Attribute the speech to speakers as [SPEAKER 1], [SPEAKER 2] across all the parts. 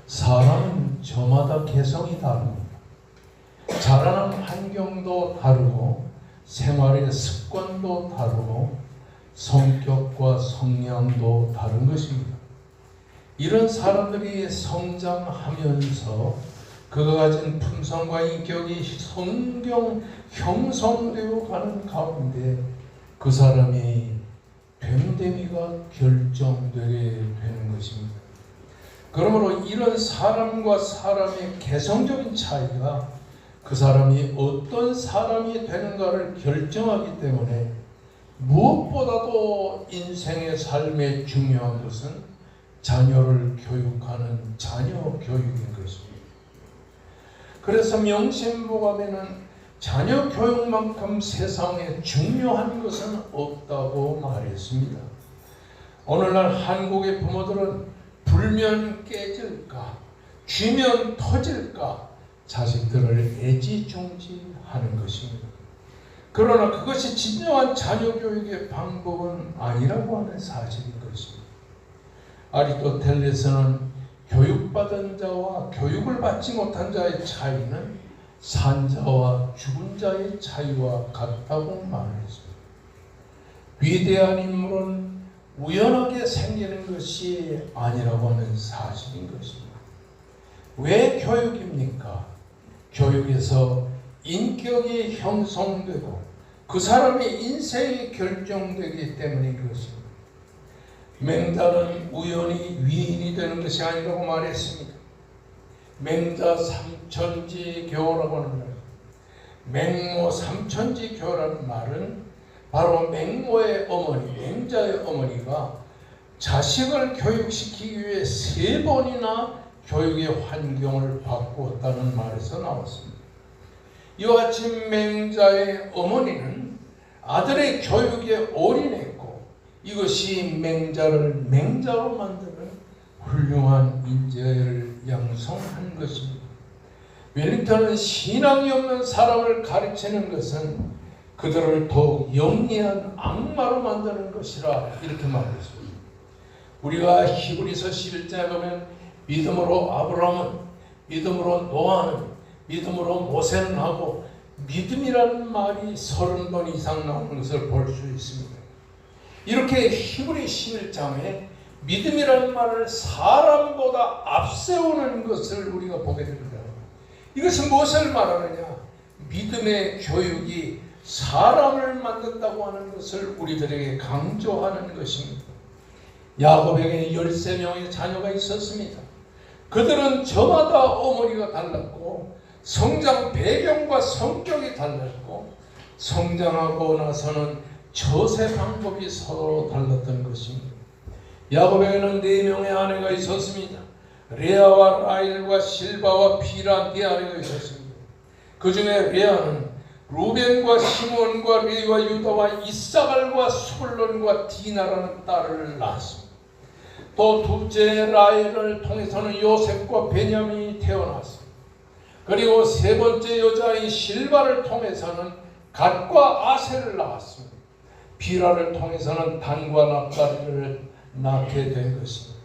[SPEAKER 1] 사람은 저마다 개성이 다릅니다. 자라는 환경도 다르고 생활의 습관도 다르고 성격과 성향도 다른 것입니다. 이런 사람들이 성장하면서 그가 가진 품성과 인격이 성경 형성되어 가는 가운데 그 사람이 됨됨이가 결정되게 되는 것입니다. 그러므로 이런 사람과 사람의 개성적인 차이가 그 사람이 어떤 사람이 되는가를 결정하기 때문에 무엇보다도 인생의 삶에 중요한 것은 자녀를 교육하는 자녀 교육인 것입니다. 그래서 명심보감에는 자녀 교육만큼 세상에 중요한 것은 없다고 말했습니다. 오늘날 한국의 부모들은 불면 깨질까, 쥐면 터질까 자식들을 애지중지하는 것입니다. 그러나 그것이 진정한 자녀 교육의 방법은 아니라고 하는 사실인 것입니다. 아리스토텔레스는 교육받은 자와 교육을 받지 못한 자의 차이는 산 자와 죽은 자의 차이와 같다고 말했습니다. 위대한 인물은 우연하게 생기는 것이 아니라고 하는 사실인 것입니다. 왜 교육입니까? 교육에서 인격이 형성되고 그 사람의 인생이 결정되기 때문인 것입니다. 맹자는 우연히 위인이 되는 것이 아니라고 말했습니다. 맹자 삼천지교라고 하는 말, 맹모 삼천지교라는 말은 바로 맹모의 어머니, 맹자의 어머니가 자식을 교육시키기 위해 3번이나 교육의 환경을 바꾸었다는 말에서 나왔습니다. 이와 같이 맹자의 어머니는 아들의 교육에 올인했고 이것이 맹자를 맹자로 만드는 훌륭한 인재를 양성한 것입니다. 웰링턴은 신앙이 없는 사람을 가르치는 것은 그들을 더욱 영리한 악마로 만드는 것이라 이렇게 말했습니다. 우리가 히브리서 11장에 보면 믿음으로 아브라함은, 믿음으로 노아는, 믿음으로 모세는 하고 믿음이라는 말이 30번 이상 나오는 것을 볼 수 있습니다. 이렇게 히브리 11장에 믿음이라는 말을 사람보다 앞세우는 것을 우리가 보게 됩니다. 이것은 무엇을 말하느냐? 믿음의 교육이 사람을 만든다고 하는 것을 우리들에게 강조하는 것입니다. 야곱에게 13명의 자녀가 있었습니다. 그들은 저마다 어머니가 달랐고 성장 배경과 성격이 달랐고 성장하고 나서는 처세 방법이 서로 달랐던 것입니다. 야곱에게는 4명의 아내가 있었습니다. 레아와 라헬과 실바와 비라 4아내가 있었습니다. 그 중에 레아는 루벤과 시몬과 레위와 유다와 이사갈과 스불론과 디나라는 딸을 낳았습니다. 또 둘째 라헬을 통해서는 요셉과 베냐민이 태어났습니다. 그리고 3번째 여자인 실바를 통해서는 갓과 아셀을 낳았습니다. 비라를 통해서는 단과 납달을 낳게 된 것입니다.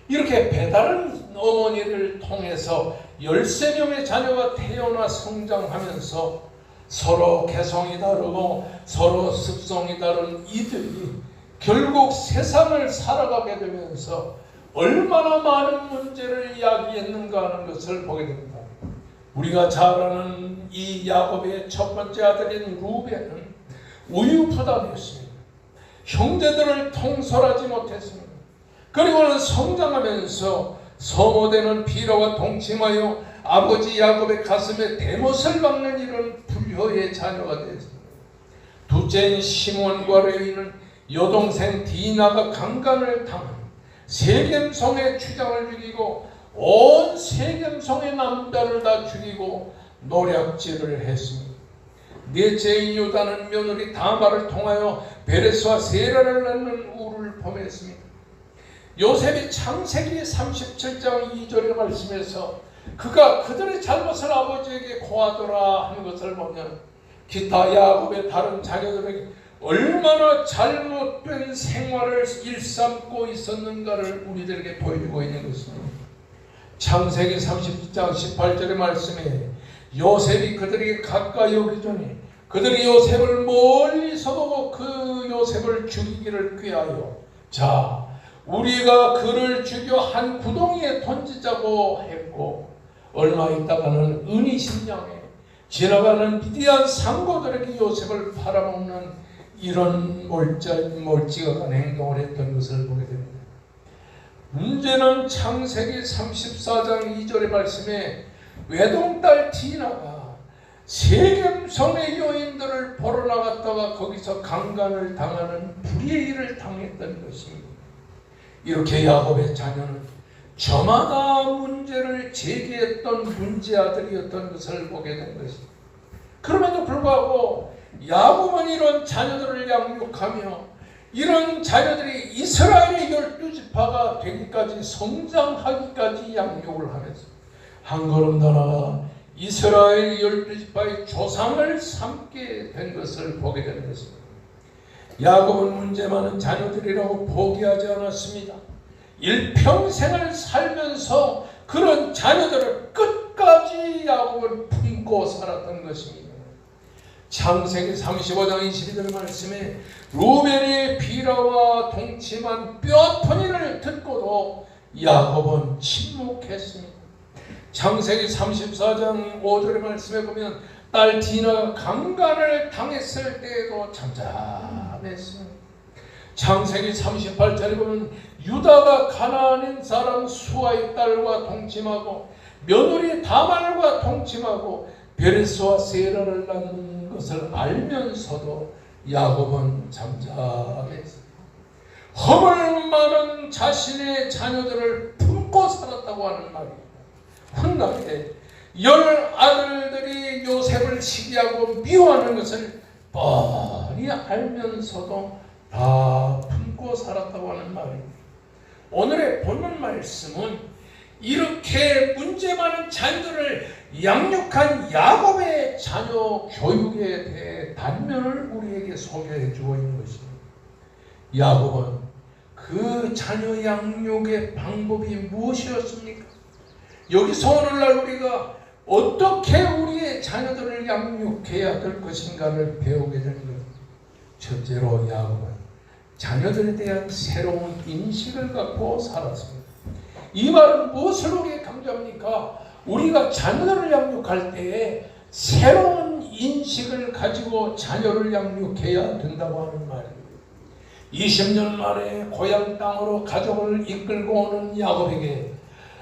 [SPEAKER 1] 이렇게 배다른 어머니를 통해서 13명의 자녀가 태어나 성장하면서 서로 개성이 다르고 서로 습성이 다른 이들이 결국 세상을 살아가게 되면서 얼마나 많은 문제를 야기했는가 하는 것을 보게 됩니다. 우리가 잘 아는 이 야곱의 첫 번째 아들인 루벤은 우유부단했습니다. 형제들을 통솔하지 못했습니다. 그리고는 성장하면서 소모되는 비라와 동침하여 아버지 야곱의 가슴에 대못을 박는 이런 불효의 자녀가 되었습니다. 둘째인 시몬과 레위는 여동생 디나가 강간을 당한 세겜성의 추장을 죽이고 온 세겜성의 남자를 다 죽이고 노략질을 했습니다. 넷째인 유다는 며느리 다말을 통하여 베레스와 세라를 낳는 우를 범했습니다. 요셉이 창세기 37장 2절의 말씀에서 그가 그들의 잘못을 아버지에게 고하더라 하는 것을 보면 기타 야곱의 다른 자녀들에게 얼마나 잘못된 생활을 일삼고 있었는가를 우리들에게 보여주고 있는 것입니다. 창세기 30장 18절의 말씀에 요셉이 그들에게 가까이 오기 전에 그들이 요셉을 멀리서 보고 그 요셉을 죽이기를 꾀하여 자 우리가 그를 죽여 한 구덩이에 던지자고 했고 얼마 있다가는 은이신 양에 지나가는 미디안 상고들에게 요셉을 팔아먹는 이런 멀찌감치한 행동을 했던 것을 보게 됩니다. 문제는 창세기 34장 2절의 말씀에 외동딸 디나가 세겜성의 여인들을 보러 나갔다가 거기서 강간을 당하는 불의의 일을 당했던 것입니다. 이렇게 야곱의 자녀는 저마다 문제를 제기했던 문제아들이었던 것을 보게 된 것입니다. 그럼에도 불구하고 야곱은 이런 자녀들을 양육하며 이런 자녀들이 이스라엘의 12지파가 되기까지 성장하기까지 양육을 하면서 한 걸음 더 나아가 이스라엘 12지파의 조상을 삼게 된 것을 보게 되는 것입니다. 야곱은 문제 많은 자녀들이라고 포기하지 않았습니다. 일평생을 살면서 그런 자녀들을 끝까지 야곱은 품고 살았던 것입니다. 창세기 35장 22절 말씀에 루벤의 비라와 동침한 뼈아픈 일을 듣고도 야곱은 침묵했습니다. 창세기 34장 5절의 말씀에 보면 딸 디나가 강간을 당했을 때에도 잠잠했습니다. 창세기 38절에 보면 유다가 가나안 사람 수아의 딸과 동침하고 며느리 다말과 동침하고 베레스와 세라를 낳는 것을 알면서도 야곱은 잠잠했습니다. 허물 많은 자신의 자녀들을 품고 살았다고 하는 말입니다. 훗날에 10 아들들이 요셉을 시기하고 미워하는 것을 뻔히 알면서도 다 품고 살았다고 하는 말입니다. 오늘의 본문 말씀은 이렇게 문제 많은 자녀들을 양육한 야곱의 자녀 교육에 대해 단면을 우리에게 소개해 주고 있는 것입니다. 야곱은 그 자녀 양육의 방법이 무엇이었습니까? 여기서 오늘날 우리가 어떻게 우리의 자녀들을 양육해야 될 것인가를 배우게 되는 것. 첫째로 야곱은 자녀들에 대한 새로운 인식을 갖고 살았습니다. 이 말은 무엇을 우리에게 강조합니까? 우리가 자녀를 양육할 때에 새로운 인식을 가지고 자녀를 양육해야 된다고 하는 말입니다. 20년 만에 고향 땅으로 가족을 이끌고 오는 야곱에게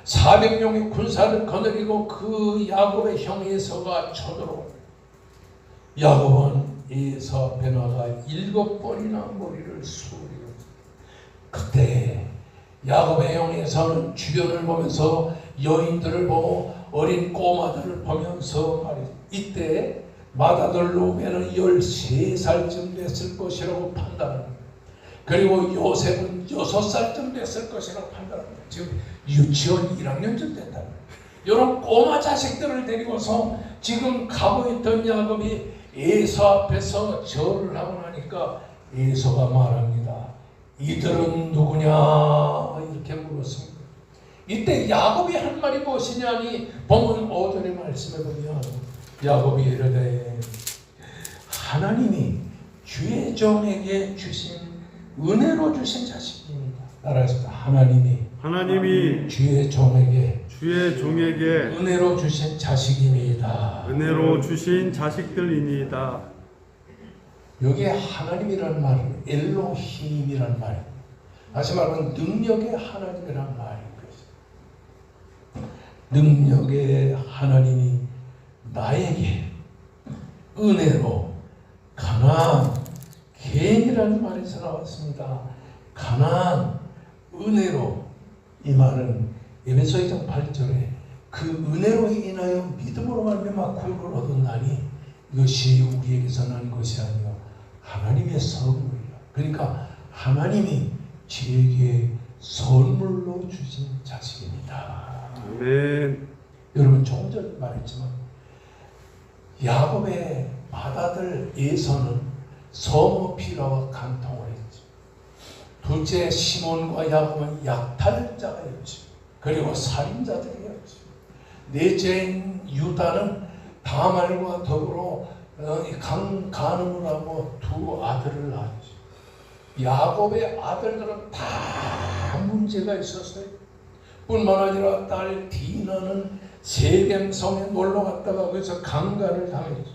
[SPEAKER 1] 400명의 군사를 거느리고 그 야곱의 형 에서가 쳐들어옵니다. 야곱은 에서 앞에 나가 7번이나 머리를 숙이고 그때 야곱의 형 에서는 주변을 보면서 여인들을 보고 어린 꼬마들을 보면서 말이죠. 이때 맏아들 루벤은 13살쯤 됐을 것이라고 판단합니다. 그리고 요셉은 6살쯤 됐을 것이라고 판단합니다. 지금 유치원 1학년쯤 됐다. 이런 꼬마 자식들을 데리고서 지금 가고 있던 야곱이 에서 앞에서 절을 하고 나니까 에서가 말합니다. 이들은 누구냐? 이렇게 물었습니다. 이때 야곱이 한 말이 무엇이냐니 본문 5절의 말씀에 보면 야곱이 이르되 하나님이 주의 종에게 주신 은혜로 주신 자식입니다. 따라서 하나님이 주의 종에게 은혜로 주신 자식입니다.
[SPEAKER 2] 은혜로 주신 자식들이니이다.
[SPEAKER 1] 여기에 하나님이라는 말은 엘로힘이라는 말입니다. 다시 말하면 능력의 하나님이라는 말인 것입니다. 능력의 하나님이 나에게 은혜로 가나안 개인이라는 말에서 나왔습니다. 가나안 은혜로 이 말은 에베소 2장 8절에 그 은혜로 인하여 믿음으로 말미암아 구원을 얻었나니 이것이 우리에게서 난 것이 아니요 하나님의 선물이라. 그러니까 하나님이 저에게 선물로 주신 자식입니다.
[SPEAKER 2] 아멘.
[SPEAKER 1] 여러분 조금 전에 말했지만 야곱의 맏아들 에서는 서모 피라와 간통을 했죠. 둘째 시몬과 야곱은 약탈자가였죠. 그리고 살인자들이었죠. 넷째인 유다는 다말과 더불어 가늠을 하고 두 아들을 낳았죠. 야곱의 아들들은 다 문제가 있었어요. 뿐만 아니라 딸 디나는 세겜성에 놀러 갔다가 거기서 강간을 당했죠.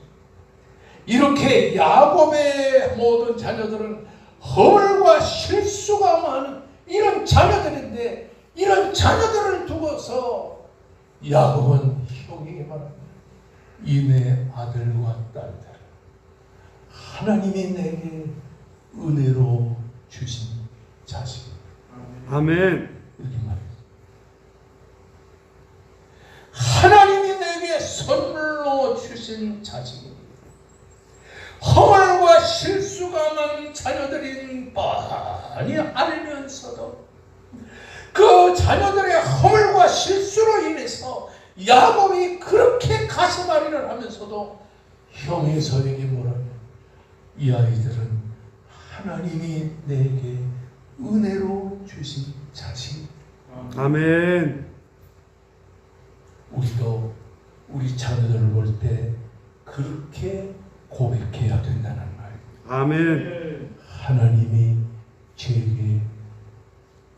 [SPEAKER 1] 이렇게 야곱의 모든 자녀들은 허물과 실수가 많은 이런 자녀들인데, 이런 자녀들을 두고서 야곱은 형에게 말합니다. 이 내 아들과 딸들, 하나님이 내게 은혜로 주신 자식.
[SPEAKER 2] 아멘.
[SPEAKER 1] 이렇게 말해요. 하나님이 내게 선물로 주신 자식입니다. 허물과 실수가 많은 자녀들인 뻔히 알면서도 그 자녀들의 허물과 실수로 인해서 야곱이 그렇게 가슴앓이를 하면서도 형에서에게 뭐라냐, 이 아이들은 하나님이 내게 은혜로 주신 자식.
[SPEAKER 2] 아멘.
[SPEAKER 1] 우리도 우리 자녀들을 볼 때 그렇게 고백해야 된다는 말.
[SPEAKER 2] 아멘.
[SPEAKER 1] 하나님이 제게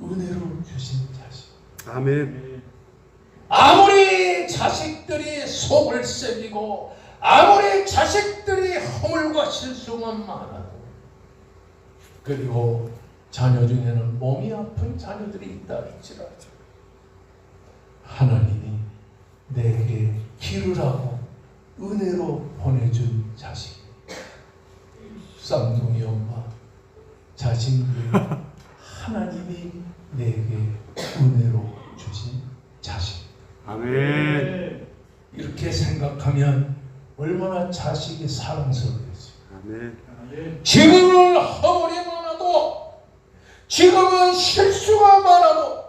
[SPEAKER 1] 은혜로 주신 자식.
[SPEAKER 2] 아멘.
[SPEAKER 1] 아무리 자식들이 속을 썩이고 아무리 자식들이 허물과 실수만 많아도, 그리고 자녀 중에는 몸이 아픈 자녀들이 있다 할지라도 하나님이 내게 기르라고 은혜로 보내준 자식. 쌍둥이 엄마 자신들 하나님이 내게 은혜로 주신 자식.
[SPEAKER 2] 아멘.
[SPEAKER 1] 이렇게 생각하면 얼마나 자식이 사랑스러워지.
[SPEAKER 2] 아멘.
[SPEAKER 1] 지금은 허물이 많아도, 지금은 실수가 많아도,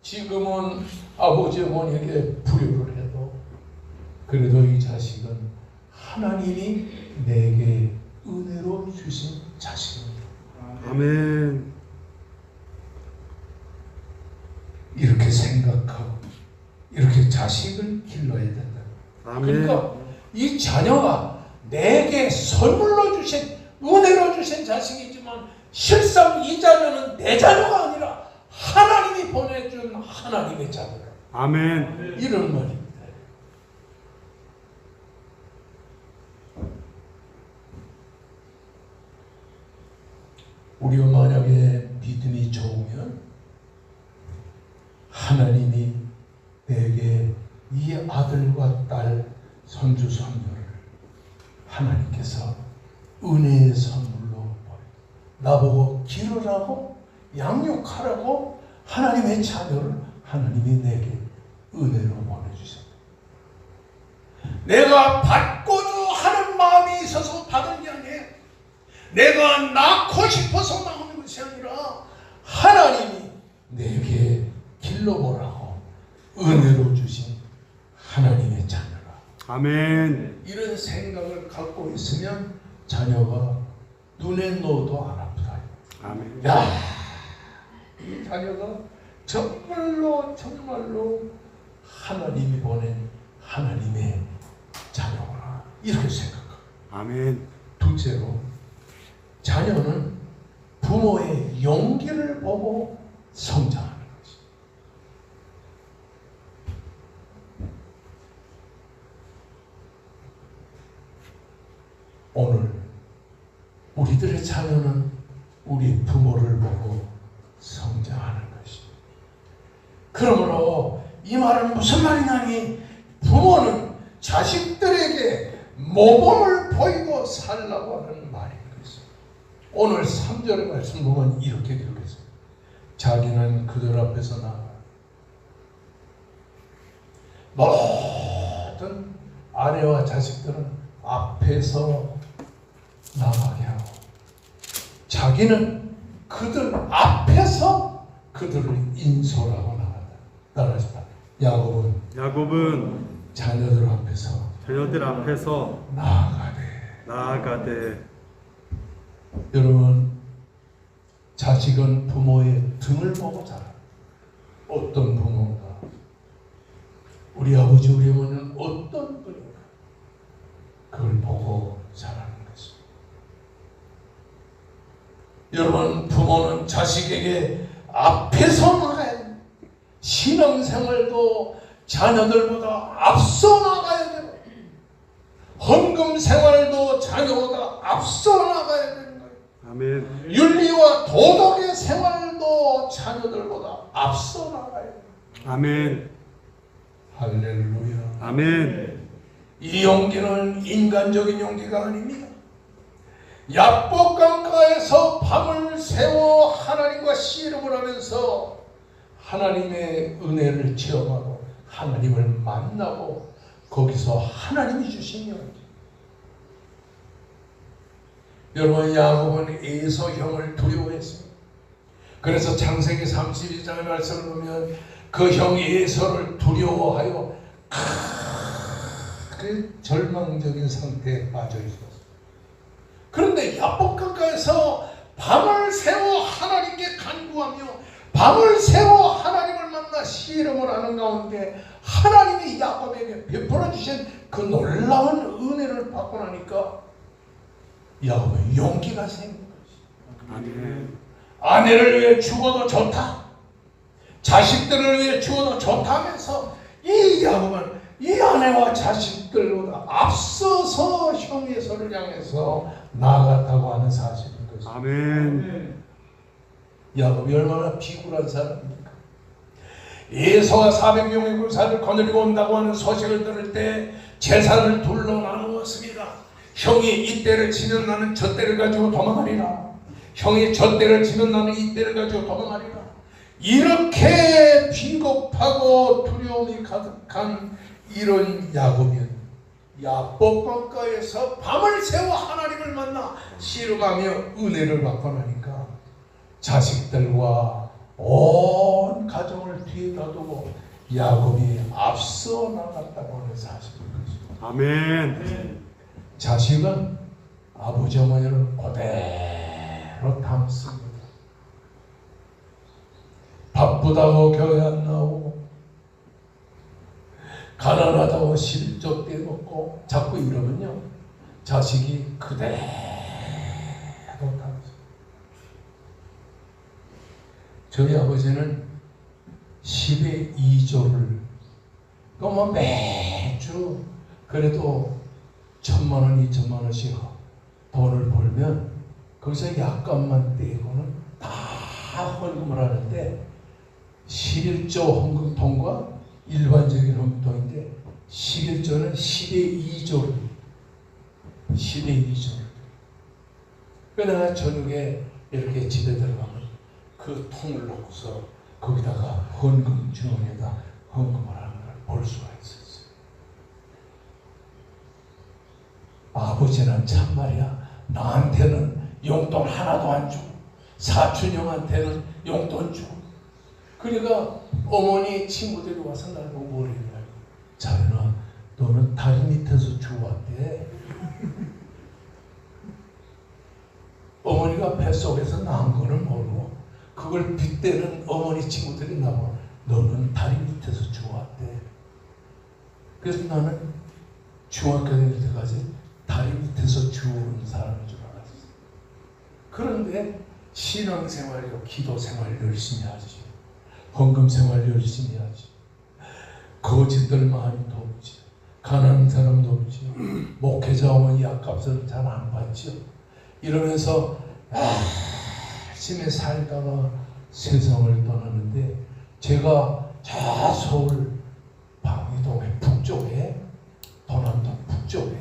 [SPEAKER 1] 지금은 아버지 어머니에게 불효를 해도, 그래도 이 자식은 하나님이 내게 은혜로 주신 자식입니다.
[SPEAKER 2] 아멘.
[SPEAKER 1] 이렇게 생각하고 이렇게 자식을 길러야 된다.
[SPEAKER 2] 아멘.
[SPEAKER 1] 그러니까 이 자녀가 내게 선물로 주신, 은혜로 주신 자식이지만 실상 이 자녀는 내 자녀가 아니라 하나님이 보내준 하나님의 자녀다.
[SPEAKER 2] 아멘.
[SPEAKER 1] 이런 말입니다. 우리가 만약에 믿음이 좋으면 하나님이 내게 이 아들과 딸, 손주, 손녀를 하나님께서 은혜의 선물로 보내, 나보고 기르라고 양육하라고 하나님의 자녀를 하나님이 내게 은혜로 보내주셨다. 내가 받고자 하는 마음이 있어서 받은 게 아니에요. 내가 낳고 싶어서 낳는 것이 아니라 하나님이 내게 길러보라고 은혜로 주신 하나님의 자녀라.
[SPEAKER 2] 아멘.
[SPEAKER 1] 이런 생각을 갖고 있으면 자녀가 눈에 넣어도 안 아프다.
[SPEAKER 2] 아멘.
[SPEAKER 1] 야, 이 자녀가 정말로 하나님이 보낸 하나님의 자녀구나, 이렇게 생각합니다.
[SPEAKER 2] 아멘.
[SPEAKER 1] 둘째로, 자녀는 부모의 용기를 보고 성장하는 것입니다. 오늘 우리들의 자녀는 우리 부모를 보고 성장하는 것입니다. 그러므로 이 말은 무슨 말이냐니, 부모는 자식들에게 모범을 보이고 살라고 하는 말인 것입니다. 오늘 3절의 말씀 보면 이렇게 기록했습니다. 자기는 그들 앞에서 나가 모든 아내와 자식들은 앞에서 나가게 하고, 자기는 그들 앞에서 그들을 인솔하고 나간다. 따라하시다. 야곱은 자녀들 앞에서 나아가되. 여러분, 자식은 부모의 등을 보고 자라. 어떤 부모인가? 우리 아버지 우리 어머니는 어떤 분인가 그걸 보고 자라는 것입니다. 여러분, 부모는 자식에게 앞에서 나가야 됩니다. 신앙생활도 자녀들보다 앞서 나가야 되고, 헌금 생활도 자녀보다 앞서 나가야 되는 거예요.
[SPEAKER 2] 아멘.
[SPEAKER 1] 윤리와 도덕의 생활도 자녀들보다 앞서 나가야 돼요.
[SPEAKER 2] 아멘.
[SPEAKER 1] 할렐루야.
[SPEAKER 2] 아멘.
[SPEAKER 1] 이 용기는 인간적인 용기가 아닙니다. 야복강가에서 밤을 새워 하나님과 씨름을 하면서 하나님의 은혜를 체험하고 하나님을 만나고 거기서 하나님이 주신 용기. 여러분, 야곱은 에서 형을 두려워했습니다. 그래서 창세기 32장의 말씀을 보면 그 형 에서를 두려워하여 그 절망적인 상태에 빠져 있었어요. 그런데 야복강가에서 밤을 새워 하나님께 간구하며 밤을 새워 하나님을 만나 씨름을 하는 가운데 하나님이 야곱에게 베풀어 주신 그 놀라운 은혜를 받고 나니까 야곱의 용기가 생긴 것이죠.
[SPEAKER 2] 아멘.
[SPEAKER 1] 아내를 위해 죽어도 좋다, 자식들을 위해 죽어도 좋다 하면서 이 야곱은 이 아내와 자식들보다 앞서서 형 에서를 향해서 나아갔다고 하는 사실인 것입니다.
[SPEAKER 2] 아멘.
[SPEAKER 1] 야곱이 얼마나 비굴한 사람입니까? 에서가 400명의 군사를 거느리고 온다고 하는 소식을 들을 때 재산을 둘러 나누었습니다. 형이 이때를 치면 나는 저때를 가지고 도망하리라. 형이 저때를 치면 나는 이때를 가지고 도망하리라. 이렇게 비겁하고 두려움이 가득한 이런 야곱은 야복강가에서 밤을 새워 하나님을 만나 씨름하며 은혜를 받고 나니까 자식들과 온 가정을 뒤에다 두고 야곱이 앞서 나갔다고 하는 사실인 것입니다.
[SPEAKER 2] 아멘.
[SPEAKER 1] 자식은 아버지 어머니를 그대로 닮습니다. 바쁘다고 교회 안 나오고 가난하다고 실적 떼먹고 자꾸 이러면요 자식이 그대로 닮습니다. 저희 아버지는 10의 2조를 그러면 매주 그래도 1,000만 원, 2,000만 원씩 돈을 벌면 거기서 약값만 떼고는 다 헌금을 하는데 11조 헌금통과 일반적인 헌금통인데 11조는 10의 2조를 10의 2조를 그러나 저녁에 이렇게 집에 들어가면 그 통을 놓고서 거기다가 헌금 주머니에다 헌금을 하는 걸 볼 수가 있었어요. 아버지는 참말이야 나한테는 용돈 하나도 안 주고 사촌 형한테는 용돈 주고 그러니까 어머니 친구들이 와서 나를 보고 뭐래 자연아 너는 다리 밑에서 주웠대. 어머니가 뱃속에서 낳은 거는 모르고 그걸 빗대는 어머니 친구들이 나와 너는 다리 밑에서 주웠대. 그래서 나는 중학교 다닐 때까지 다리 밑에서 주우는 사람인 줄 알았어요. 그런데 신앙생활이요 기도생활 열심히 하지, 헌금생활 열심히 하지, 거짓들 많이 돕지, 가난한 사람 돕지, 목회자 어머니 약값을 잘 안 받죠. 이러면서 열심히 살다가 세상을 떠나는데 제가 저 서울 방이동의 북쪽에 도남동 북쪽에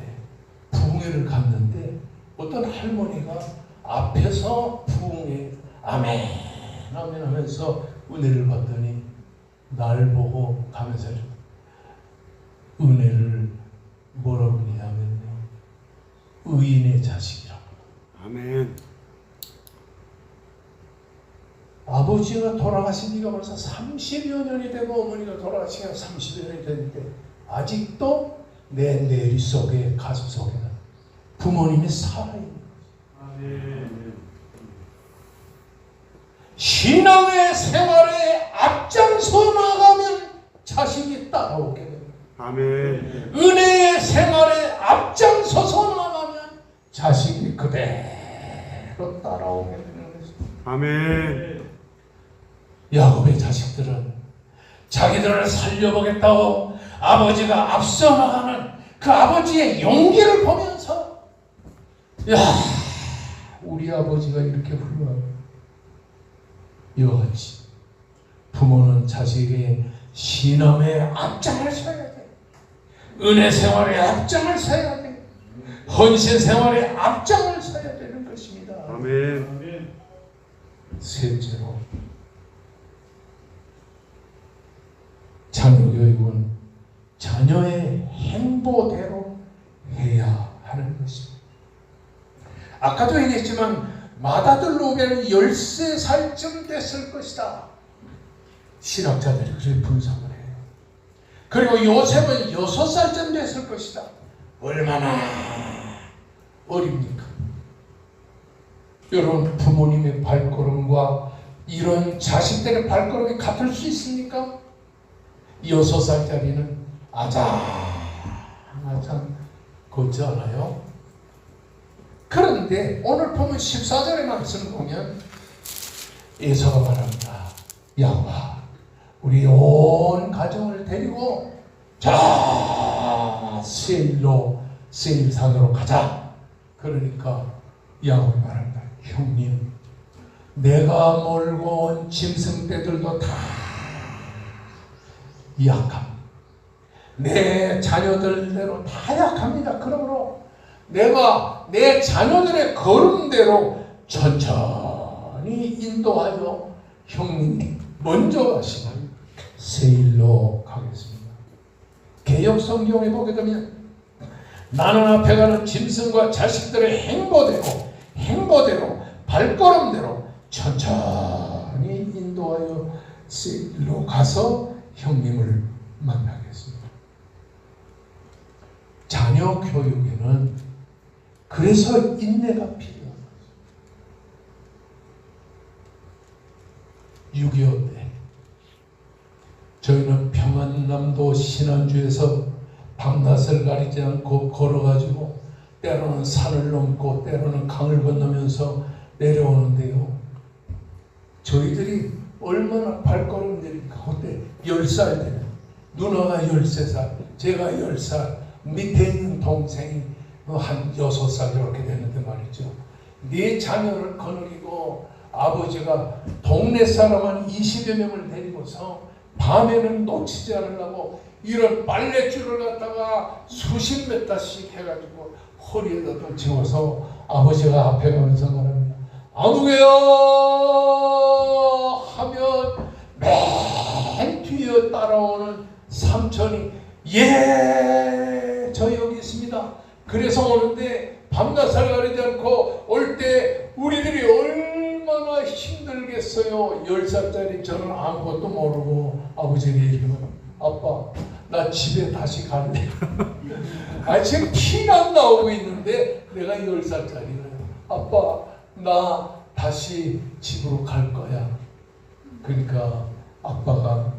[SPEAKER 1] 부흥회를 갔는데 어떤 할머니가 앞에서 부흥회 아멘 아멘 하면서 은혜를 받더니 날 보고 가면서 은혜를 뭐라고 하냐면요 의인의 자식이라고.
[SPEAKER 2] 아멘.
[SPEAKER 1] 아버지가 돌아가신 지가 벌써 30여 년이 되고 어머니가 돌아가신 지가 30여 년이 됐는데 아직도 내 내리 속에 가슴 속에는 부모님이 살아있는 거예요. 신앙의 생활에 앞장서 나가면 자식이 따라오게 됩니다.
[SPEAKER 2] 아멘.
[SPEAKER 1] 은혜의 생활에 앞장서서 나가면 자식이 그대로 따라오게 되는 것입니다.
[SPEAKER 2] 아멘.
[SPEAKER 1] 야곱의 자식들은 자기들을 살려보겠다고 아버지가 앞서 나가는 그 아버지의 용기를 보면서, 야, 우리 아버지가 이렇게 훌륭하고, 이와 같이 부모는 자식의 신앙의 앞장을 서야 돼. 은혜 생활의 앞장을 서야 돼. 헌신 생활의 앞장을 서야 되는 것입니다.
[SPEAKER 2] 아멘.
[SPEAKER 1] 셋째로, 자녀 교육은 자녀의 행보대로 해야 하는 것입니다. 아까도 얘기했지만 맏아들 로베는 13살쯤 됐을 것이다. 신학자들이 그렇게 분석을 해요. 그리고 요셉은 6살쯤 됐을 것이다. 얼마나 어립니까? 여러분, 부모님의 발걸음과 이런 자식들의 발걸음이 같을 수 있습니까? 6살짜리는 아장아장 걷지 않아요? 그런데 오늘 보면 14절의 말씀을 보면 에서가 말합니다. 야곱아, 우리 온 가정을 데리고 자 세일산으로 가자. 그러니까 야곱이 말합니다. 형님, 내가 몰고 온 짐승떼들도 다 약함. 내 자녀들대로 다 약합니다. 그러므로 내가 내 자녀들의 걸음대로 천천히 인도하여 형님이 먼저 가시는 세일로 가겠습니다. 개역 성경에 보게 되면 나는 앞에 가는 짐승과 자식들의 행보대로 발걸음대로 천천히 인도하여 세일로 가서 형님을 만나겠습니다. 자녀 교육에는 그래서 인내가 필요합니다. 6.25 때 저희는 평안남도 신안주에서 밤낮을 가리지 않고 걸어가지고 때로는 산을 넘고 때로는 강을 건너면서 내려오는데요. 저희들이 얼마나 발걸음 내립니까? 그때 10살 되면 누나가 13살, 제가 10살, 밑에 있는 동생이 한 6살 이렇게 되는데 말이죠. 네 자녀를 거느리고 아버지가 동네 사람 한 20여 명을 데리고서 밤에는 놓치지 않으려고 이런 빨랫줄을 갖다가 수십 메타씩 해가지고 허리에다 채워서 아버지가 앞에 가면서 말합니다. 아무개요 하면 맨 뒤에 따라오는 삼촌이 예, 저 여기 있습니다. 그래서 오는데 밤낮을 가리지 않고 올 때 우리들이 얼마나 힘들겠어요. 10살짜리 저는 아무것도 모르고 아버지에게 얘기하면 아빠, 나 집에 다시 갈래. 아, 지금 피가 안 나오고 있는데 내가 10살짜리는 아빠, 나 다시 집으로 갈 거야. 그러니까 아빠가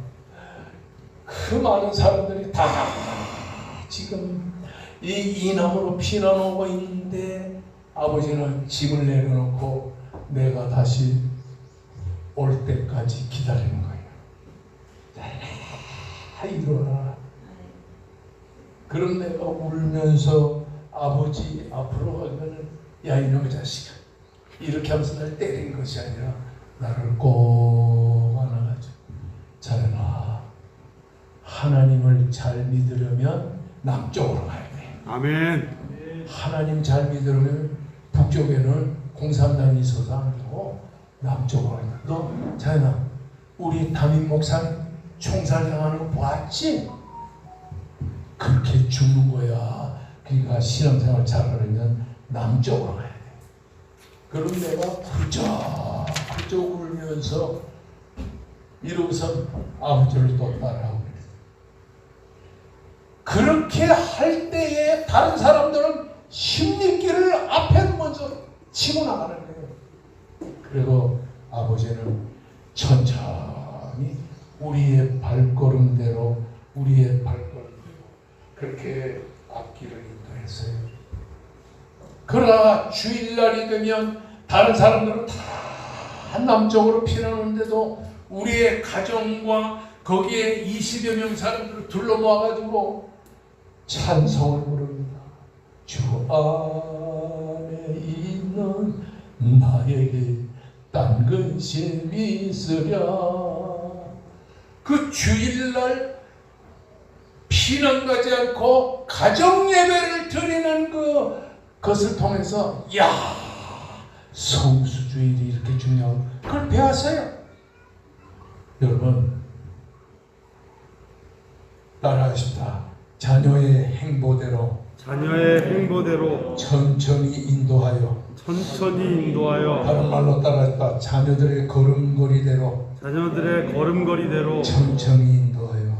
[SPEAKER 1] 그 많은 사람들이 다 지금 이 이남으로 피난 오고 있는데 아버지는 집을 내려놓고 내가 다시 올 때까지 기다리는 거예요. 일어나. 그럼 내가 울면서 아버지 앞으로 가면은 야 이놈의 자식아 이렇게 하면서 날 때리는 것이 아니라 나를 꼭 안아가지고 자연아 하나님을 잘 믿으려면 남쪽으로 가야 돼.
[SPEAKER 2] 아멘.
[SPEAKER 1] 하나님 잘 믿으려면 북쪽에는 공산당이 있어서 안 되고 남쪽으로 가야 돼. 너 자연아 우리 담임 목사님 총살당하는 거 봤지? 그렇게 죽는 거야. 그러니까 신앙생활 잘하려면 남쪽으로 가야 돼. 그럼 내가 그저 울면서 이러고서 아버지를 또 따라하고 그렇게 할 때에 다른 사람들은 심리길을 앞에 먼저 치고 나가는 거예요. 그리고 아버지는 천천히 우리의 발걸음대로 그렇게 악기를 인도했어요. 그러나 주일날이 되면 다른 사람들은 다 남쪽으로 피나는데도 우리의 가정과 거기에 20여 명 사람들을 둘러 모아가지고 찬송을 부릅니다. 주 안에 있는 나에게 딴 근심이 있으랴. 그 주일날 피난 가지 않고 가정 예배를 드리는 그것을 통해서 성수주일이 이렇게 중요하고 그걸 배웠어요. 여러분 따라하십시다. 자녀의 행보대로 천천히 인도하여 다른 말로 따라했다. 자녀들의 걸음걸이대로 천천히 인도하여.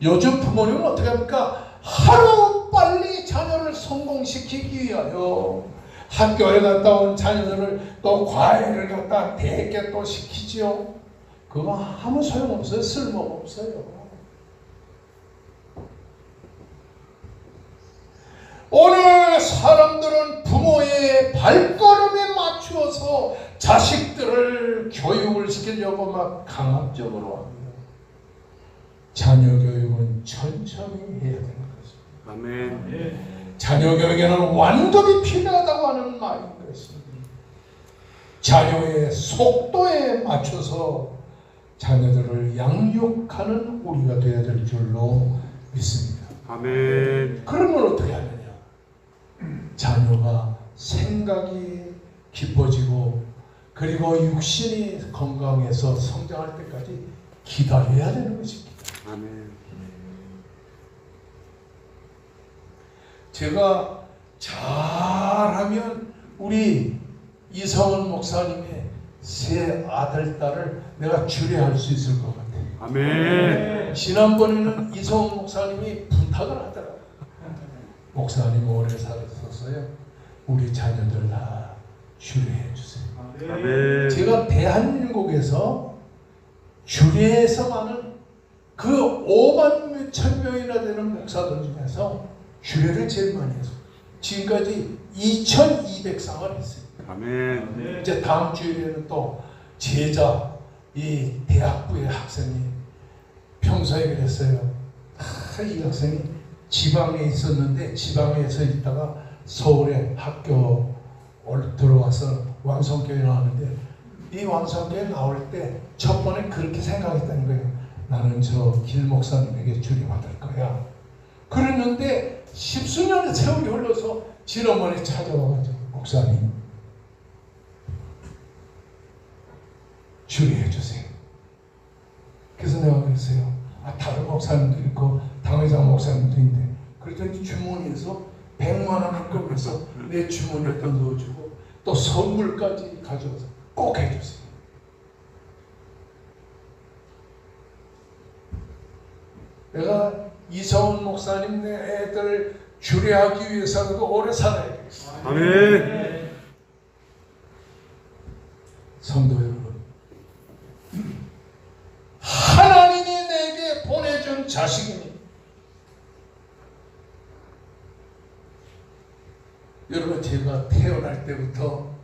[SPEAKER 1] 요즘 부모님은 어떻게 합니까? 하루 빨리 자녀를 성공시키기 위하여 학교에 갔다 온 자녀들을 또 과외를 갖다 대개 또 시키지요. 그거 아무 소용없어요. 쓸모없어요. 오늘 사람들은 부모의 발걸음에 맞추어서 자식들을 교육을 시키려고 막 강압적으로 합니다. 자녀 교육은 천천히 해야 되는 것입니다.
[SPEAKER 2] 아멘.
[SPEAKER 1] 자녀 교육에는 완급이 필요하다고 하는 말인 것입니다. 자녀의 속도에 맞춰서 자녀들을 양육하는 우리가 되어야 될 줄로 믿습니다.
[SPEAKER 2] 아멘.
[SPEAKER 1] 그러면 어떻게 하느냐? 자녀가 생각이 깊어지고 그리고 육신이 건강해서 성장할 때까지 기다려야 되는 것입니다.
[SPEAKER 2] 아멘.
[SPEAKER 1] 제가 잘하면 우리 이성원 목사님의 세 아들, 딸을 내가 주례할 수 있을 것 같아요.
[SPEAKER 2] 아멘.
[SPEAKER 1] 지난번에는 이성원 목사님이 부탁을 하더라고요. 목사님 오래 살았었어요. 우리 자녀들 다 주례해 주세요.
[SPEAKER 2] 아멘.
[SPEAKER 1] 제가 대한민국에서 주례에서만은 그 5만 몇천 명이나 되는 목사들 중에서 주례를 제일 많이 했어요. 지금까지 2,200상을 했어요.
[SPEAKER 2] 아멘.
[SPEAKER 1] 이제 다음 주일에는 또 제자, 이 대학부의 학생이 평소에 그랬어요. 이 학생이 지방에 있었는데 지방에서 있다가 서울에 학교 들어와서 왕성교회 나왔는데 이 왕성교회 나올 때 첫 번에 그렇게 생각했다는 거예요. 나는 저 길 목사님에게 주례받을 거야. 그랬는데 십수년의 세월이 흘러서 지난번에 찾아와가지고 목사님 주례해 주세요. 그래서 내가 그랬어요. 다른 목사님도 있고 당회장 목사님도 있는데 그랬더니 주머니에서 100만 원을 꺼내서 내 주머니에 또 넣어주고 또 선물까지 가져와서 꼭 해주세요. 내가 이성훈 목사님 내 애들 주례하기 위해서라도 오래 살아야 되겠어.
[SPEAKER 2] 아멘.
[SPEAKER 1] 성도 여러분, 하나님이 내게 보내준 자식이니 여러분 제가 태어날 때부터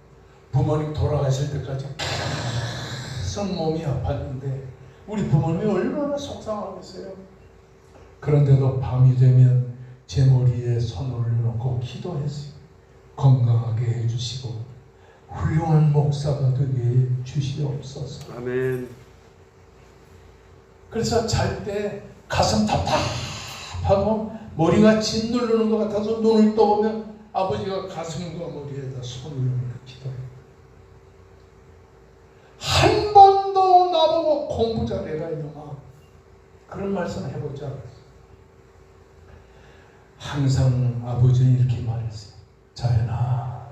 [SPEAKER 1] 부모님 돌아가실 때까지 계속 몸이 아팠는데 우리 부모님이 얼마나 속상하겠어요. 그런데도 밤이 되면 제 머리에 손을 올려놓고 기도했어요. 건강하게 해주시고 훌륭한 목사가 되게 주시옵소서.
[SPEAKER 2] 아멘.
[SPEAKER 1] 그래서 잘 때 가슴 답답하고 머리가 짓누르는 것 같아서 눈을 떠보면 아버지가 가슴과 머리에다 손을 올려 기도해요. 한 번도 나보고 공부 잘해라 이놈아 그런 말씀 해보지 않았어요. 항상 아버지는 이렇게 말했어요. 자연아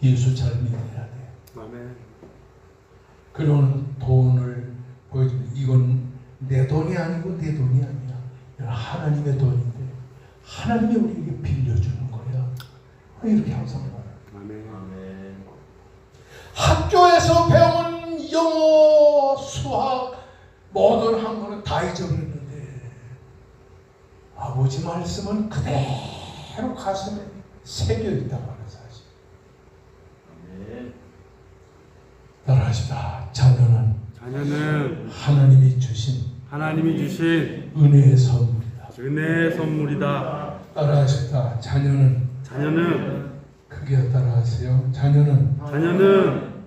[SPEAKER 1] 예수 잘 믿어야 돼.
[SPEAKER 2] 아멘.
[SPEAKER 1] 그리고는 돈을 보여주면 이건 내 돈이 아니고 내 돈이 아니야. 이건 하나님의 돈인데 하나님이 우리에게 빌려주는 거야. 이렇게 항상 말해요.
[SPEAKER 2] 아멘.
[SPEAKER 1] 학교에서 배운 영어, 수학 모든 학문은 다 잊어버렸는데 아버지 말씀은 그대로 가슴에 새겨 있다고 하는 사실.
[SPEAKER 2] 아멘.
[SPEAKER 1] 따라하시다. 자녀는 하나님이 주신 은혜의 선물이다.
[SPEAKER 2] 은혜의 선물이다.
[SPEAKER 1] 따라하시다. 자녀는 크게 따라하세요. 자녀는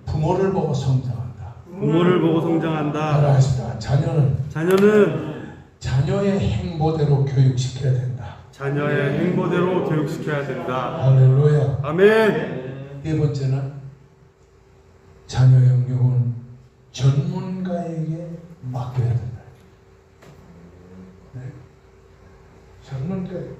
[SPEAKER 1] 부모를 보고 성장한다. 따라하시다. 자녀는 자녀의 행보대로 교육시켜야 된다. 할렐루야.
[SPEAKER 2] 아멘.
[SPEAKER 1] 네 번째는 자녀 영역은 전문가에게 맡겨야 된다. 네. 전문가에게.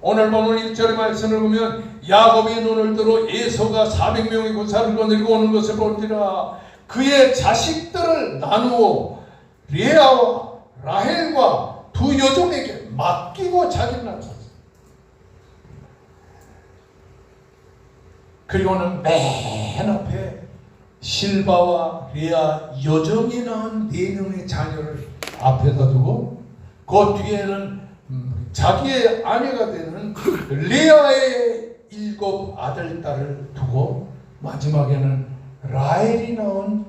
[SPEAKER 1] 오늘 보면 1절의 말씀을 보면 야곱이 눈을 들어 에서가 400명의 군사를 거느리고 오는 것을 볼지라 그의 자식들을 나누어 레아와 라헬과 두 여종에게 맡기고 자기를 나섰어요. 그리고는 맨 앞에 실바와 레아 여종이 낳은 4명의 자녀를 앞에다 두고 그 뒤에는 자기의 아내가 되는 레아의 7 아들, 딸을 두고 마지막에는 라헬이 낳은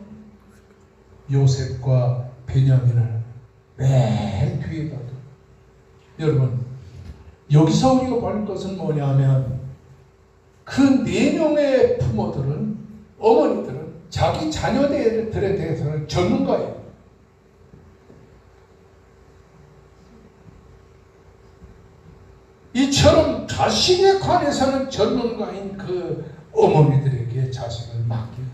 [SPEAKER 1] 요셉과 베냐민을 맨 뒤에다 두고. 여러분, 여기서 우리가 볼 것은 뭐냐면 그 4명의 부모들은, 어머니들은 자기 자녀들에 대해서는 전문가예요. 이처럼 자식에 관해서는 전문가인 그 어머니들에게 자식을 맡기고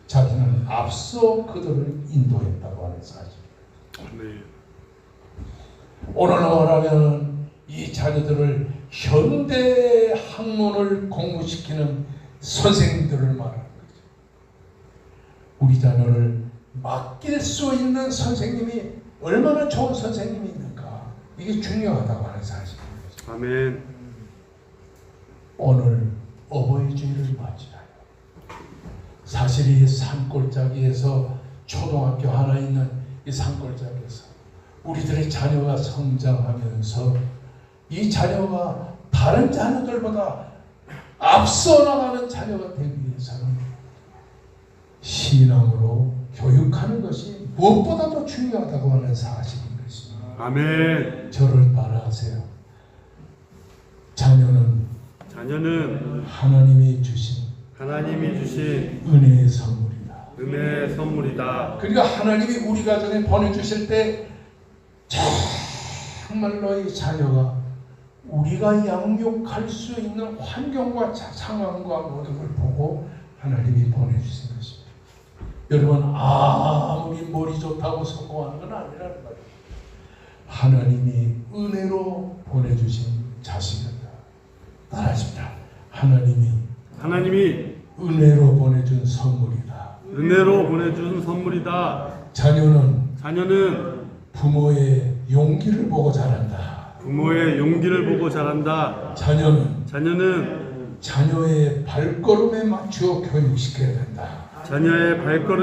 [SPEAKER 1] 자기는 앞서 그들을 인도했다고 하는 사실. 오늘 말하면 이 자녀들을 현대 학문을 공부시키는 선생님들을 말하는 거죠. 우리 자녀를 맡길 수 있는 선생님이 얼마나 좋은 선생님이 있는가, 이게 중요하다고 하는 사실입니다.
[SPEAKER 2] 아멘.
[SPEAKER 1] 오늘 어버이 주일을 맞이하여 사실 이 산골짜기에서 초등학교 하나 있는 이 산골짜기에서 우리들의 자녀가 성장하면서 이 자녀가 다른 자녀들보다 앞서 나가는 자녀가 되기 위해서는 신앙으로 교육하는 것이 무엇보다도 중요하다고 하는 사실인 것입니다.
[SPEAKER 2] 아멘.
[SPEAKER 1] 저를 따라하세요. 자녀는 하나님이 주신 은혜의 선물이다. 그러니까 하나님이 우리 가정에 보내주실 때 정말로 이 자녀가 우리가 양육할 수 있는 환경과 상황과 모든 걸 보고 하나님이 보내주신 것입니다. 여러분, 아무리 머리 좋다고 성공하는 건 아니라는 거예요. 하나님이 은혜로 보내주신 자식이다. 따라하십니다. 하나님이 은혜로 보내준 선물이다. 자녀는 부모의 용기를 보고 자란다. 자녀는 자녀의 발걸음에 맞추어 교육시켜야 된다. 자녀는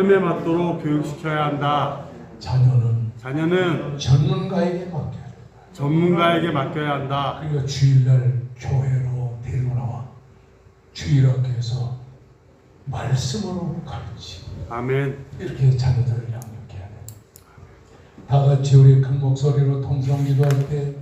[SPEAKER 1] 전문가에게 맡겨야 된다. 그러니까 주일날 교회로 데리고 나와 주일학교에서 말씀으로 가르치고
[SPEAKER 2] 아멘.
[SPEAKER 1] 이렇게 자녀들을 양육해야 됩니다. 다 같이 우리 큰 목소리로 통성 기도할 때